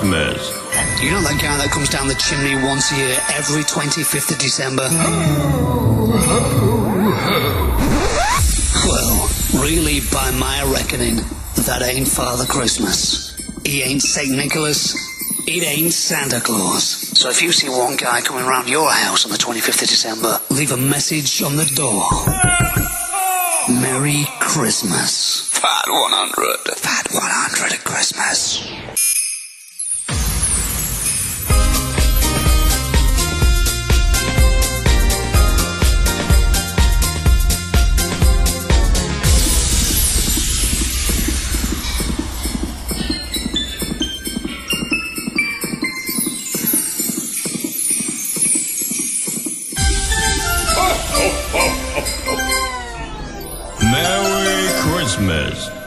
Christmas. You know that guy that comes down the chimney once a year, every 25th of December? Well, really, by my reckoning, that ain't Father Christmas. He ain't St. Nicholas. It ain't Santa Claus. So if you see one guy coming around your house on the 25th of December, leave a message on the door. Merry Christmas. Fat 100. Fat 100 at Christmas. Merry Christmas.